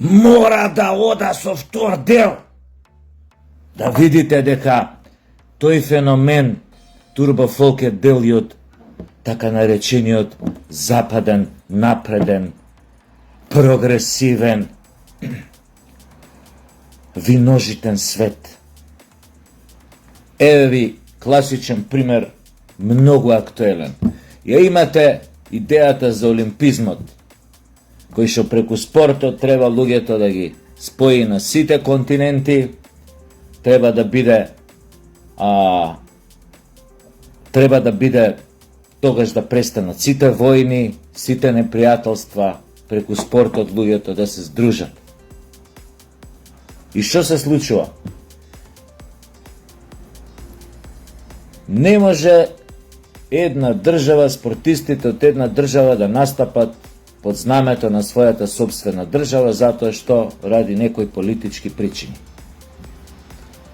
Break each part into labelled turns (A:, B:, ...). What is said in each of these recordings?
A: мора да ода со втор дел. Да видите дека тој феномен турбофолк е дел и од така наречениот западен, напреден, прогресивен, виножитен свет. Еве ви класичен пример, многу актуелен. Ја имате идејата за олимпизмот, кој што преку спортот треба луѓето да ги спои на сите континенти, треба да биде тогаш да престанат сите војни, сите непријателства, преку спортот луѓето да се здружат. И што се случува? Не може една држава, спортистите од една држава да настапат под знамето на својата собствена држава, затоа што ради некои политички причини.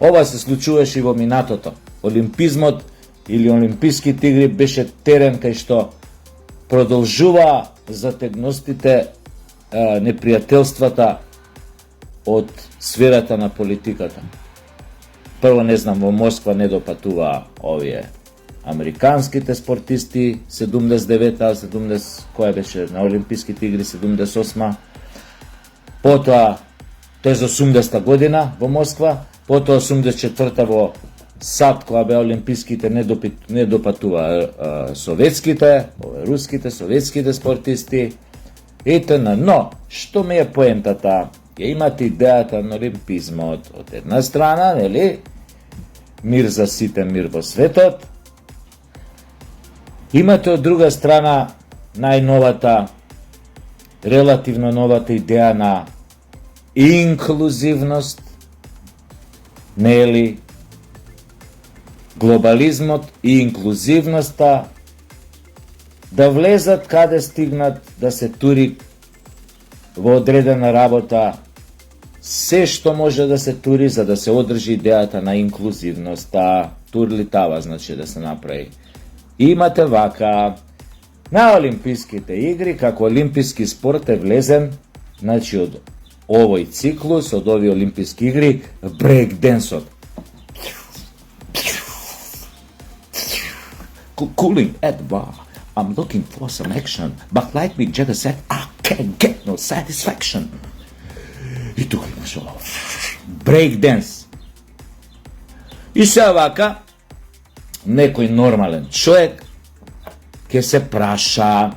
A: Ова се случуваше и во минатото. Олимпизмот или олимписките игри беше терен кај што продолжува затегностите, непријателствата од сферата на политиката. Прво, не знам, во Москва не допатуваа овие американските спортисти 79-та, 70, која беше на олимписките игри 78-та, потоа тој за 80-та година во Москва, потоа 84-та во САД, која беа олимписките, не допатуваа советските, руските, советските спортисти, итн. Но, што ми е поентата? Ја имате идејата на олимпизмот од една страна, нели? Мир за сите, мир во светот. Имате од друга страна најновата, релативно новата идеја на инклузивност, нели? Глобализмот и инклузивноста да влезат каде стигнат, да се тури во одредена работа се што може да се тури за да се одржи идејата на инклузивноста. Турлитава, значи да се направи. Имате вака, на олимписките игри, како олимписки спорт е влезен, значи од овој циклус, од овие олимписки игри, брейкденсот. Cooling at bar. I'm looking for some action, but like Mick Jagger said, I can't get no satisfaction. И тука имаш брейкденс. И се вака, некој нормален човек ќе се праша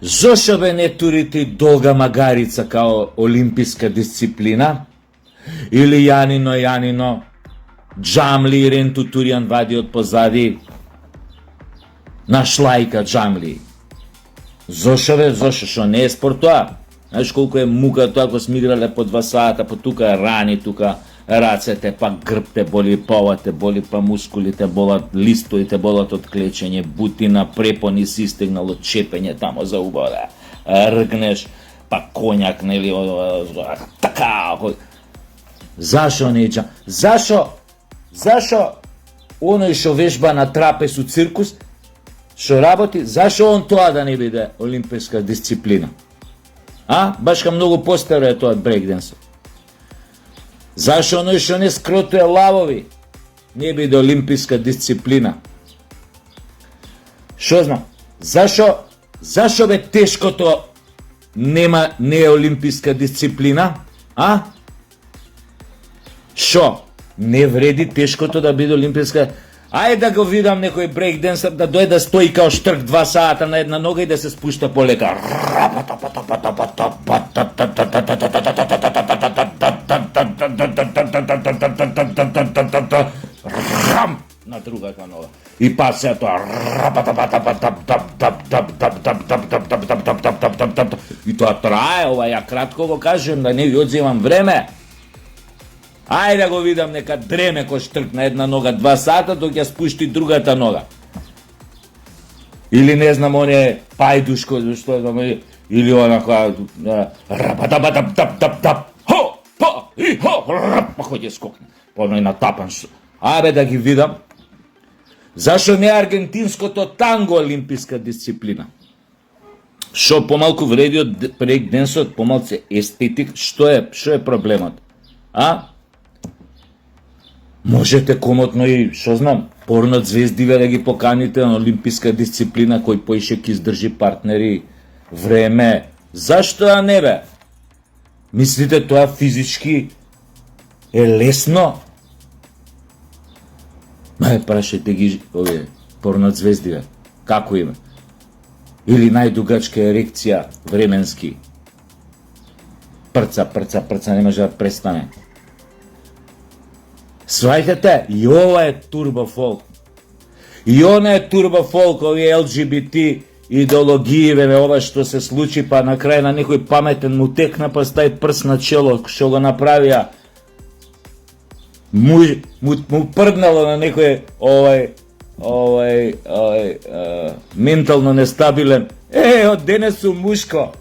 A: зошто бе не турите долга магарица као олимписка дисциплина, или Јанино, Джамли и Ренту Туријан вади од позади на шлајка Джамли. Зошто бе, што не е спорт тоа? Знаеш колку е мука тоа ако сме играле по 2 сата, по тука рани, тука рацете, па грб те боли, па ова те боли, па мускулите болат, листовите болат од клечење, бутина, препони си стигнало, чепење тамо за убора, ргнеш, па коњак, нели, така. Зашо не иджа? Зашо оној што вежба на трапез у циркус, што работи, зашо он тоа да не биде олимписка дисциплина? Баш ка многу постаро е тоа брейкденсот. Зашо оној што не скротуе лавови не биде олимписка дисциплина? Шо знам? Зашо бе тешкото не е олимписка дисциплина? Шо? Не вреди тешкото да биде олимписка? Ајде да го видам некој брейкденсер да дојде да стои као штрк 2 сата на една нога и да се спушта полека. На другата нога. И па се тоа. И тоа трае, ова ја кратко го кажем, да не ви одземам време. Ајде да го видам нека дреме кој штрк на една нога 2 сата, док ја спушти другата нога. Или не знам, он е пајдушко, што е, или она која хо, па, и хо, па хоќе скокне. Поној натапан. Ајде да ги видам. Зашо не е аргентинското танго олимписка дисциплина? Што помалку вреди од брейкденсот, помалку естетик, што е проблемот? А? Можете комотно и, што знам, порно звездиве да ги поканите на олимписка дисциплина кој поише ќе издржи партнери, време. Зашто не бе? Мислите тоа физички е лесно? Прашајте ги овие порно звездиве. Како име? Или најдугачка ерекција временски. Прца, не може да престане. Свајтете, и ова е турбофолк. И она е турбофолк, овие ЛГБТ идеологије, ова што се случи, па на крај на некој паметен му текна, па стај прс на чело, што го направија. Му прднало на некој ментално нестабилен. Од денес сум мушко.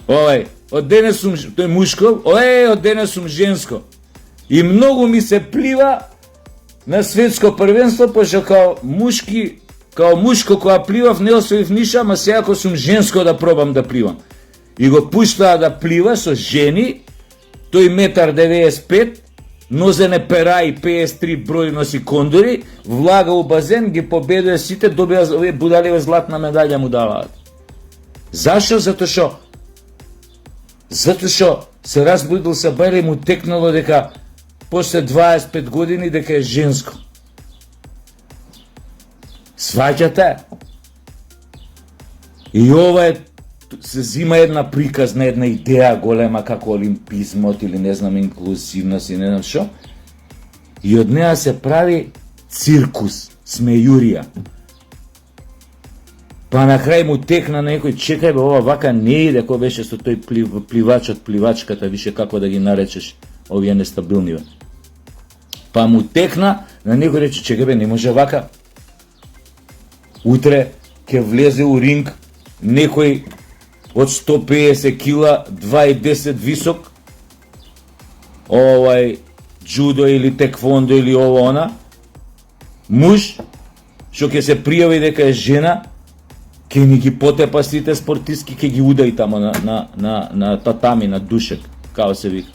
A: Од денес сум, тој мушко, од денес сум женско. И многу ми се плива на светско првенство, пошто као мушко кога пливав не освоив ниша, ама сега ако сум женско да пробам да пливам. И го пуштаа да плива со жени, тој 1,95 м, нозене пера и 53 број носи кондори, влага у базен, ги победува сите, добива овие будаливе златна медаља му даваат. Зашо? Затоа што се разбудил Сабајле и му текнало дека после 25 години дека е женско. Сваќате? И ова се зима една приказна, една идеја голема како олимпизмот или не знам инклузивност и не знам шо. И од неа се прави циркус, смејурија. Па на крај му текна некој, чекај бе, ова вака не иде, кој беше со тој пливачот, пливачката, више како да ги наречеш, овие нестабилни бе. Па му текна, на некој рече, чекај бе, не може вака. Утре ќе влезе у ринг некој од 150 кила, 2,10 висок, джудо или теквондо или она, муж, што ќе се пријави дека е жена, ќе ни ги потепа сите спортистки, ќе ги удаи тамо на татами, на душек, као се вика.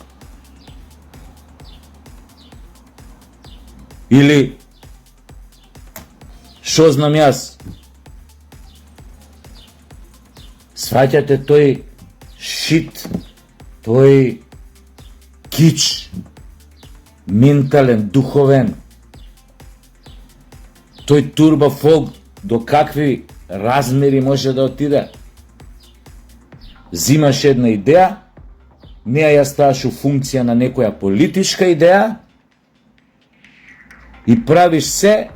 A: Или, што знам јас, сваќате тој шит, тој кич, ментален, духовен, тој турбофолк, до какви размери може да отиде. Зимаш една идеја, неја ја ставаш у функција на некоја политичка идеја и правиш се,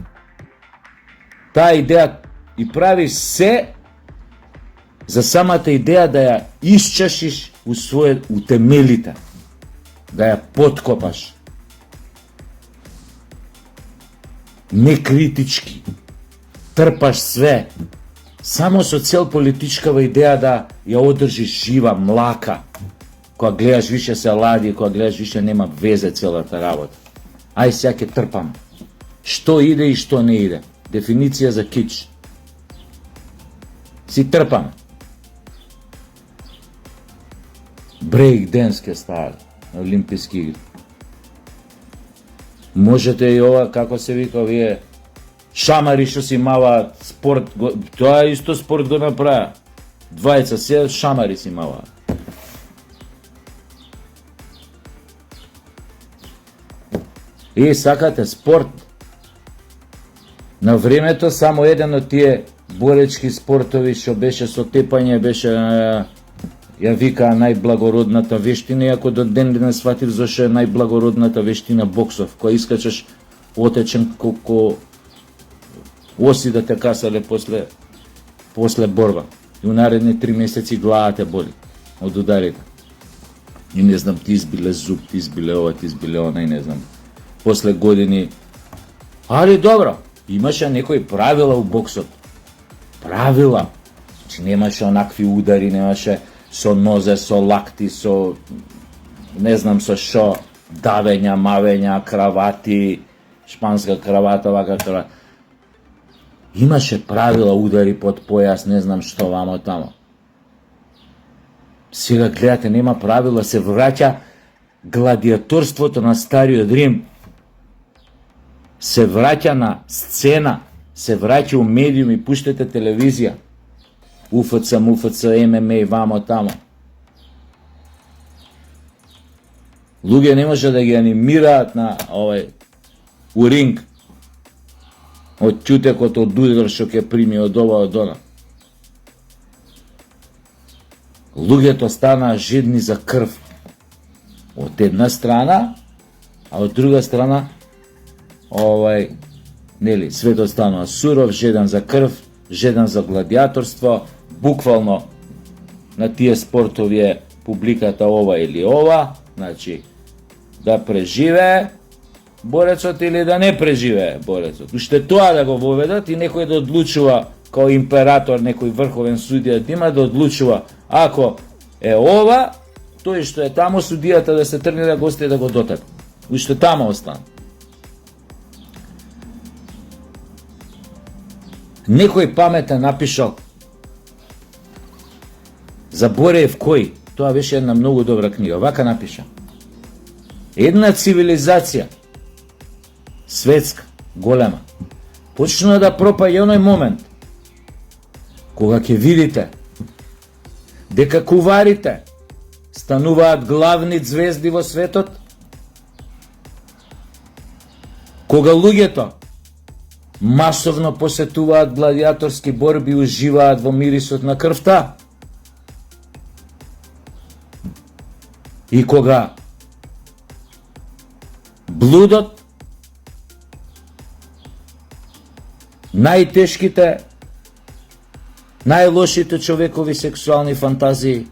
A: таа идеја, и правиш се за самата идеја да ја исчашиш у темелите, да ја поткопаш. Некритички, трпаш све, само со цел политичкава идеја да ја одржиш жива, млака. Кога гледаш више се лади, кога гледаш више нема везе целата работа. Ај сега ќе трпам. Што иде и што не иде. Дефиниција за кич. Си трпам. Брейк денс ке стават на олимписки игри. Можете и ова, како се вика, овие шамари што си маваат спорт, тоа исто спорт го направа. Двајца се шамари си маваат. И сакате спорт. На времето само еден од тие боречки спортови што беше со тепање, беше ја вика најблагородната вештина, иако до ден не сватив зашто е најблагородната вештина боксов, која искачаш отечен колку оси да те касале после борба. И у наредни 3 месеци главата боли од ударите. И не знам, ти избиле зуб, ти избиле ова, ти избиле она и не знам. После години, али добро, имаше некои правила у боксот. Правила. Значи немаше онакви удари, немаше со нозе, со лакти, со не знам со шо, давења, мавења, кравати, шпанска кравата, вака кравата. Имаше правила, удари под појас, не знам што вамо тамо. Сега гледате, нема правила, се враќа гладиаторството на стариот Рим. Се враќа на сцена, се враќа у медиуми, пуштете телевизија. УФЦ, МУФЦ, ММА, вамо тамо. Луѓе не може да ги анимираат на у ринг од ќутекот од удар што ќе прими од ова од она. Луѓето станаа жедни за крв од една страна, а од друга страна нели, светот станува суров, жеден за крв, жеден за гладиаторство, буквално на тие спортови е публиката ова или ова, значи да преживее борецот или да не преживее борецот. Уште тоа да го воведат и некој да одлучува као император, некој врховен судија да има да одлучува ако е ова, тој што е тамо судијата да се тргне да го остане да го дотепа. Уште тамо остана. Некој паметен напишал, заборев кој, тоа беше една многу добра книга, вака напиша. Една цивилизација, светска, голема, почнува да пропаѓа оној момент, кога ќе видите дека куварите стануваат главни звезди во светот, кога луѓето масовно посетуваат гладиаторски борби и уживаат во мирисот на крвта, и кога блудот, најтешките, најлошите човекови сексуални фантазии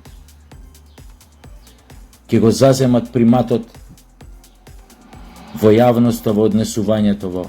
A: ќе го заземат приматот во јавноста, во однесувањето во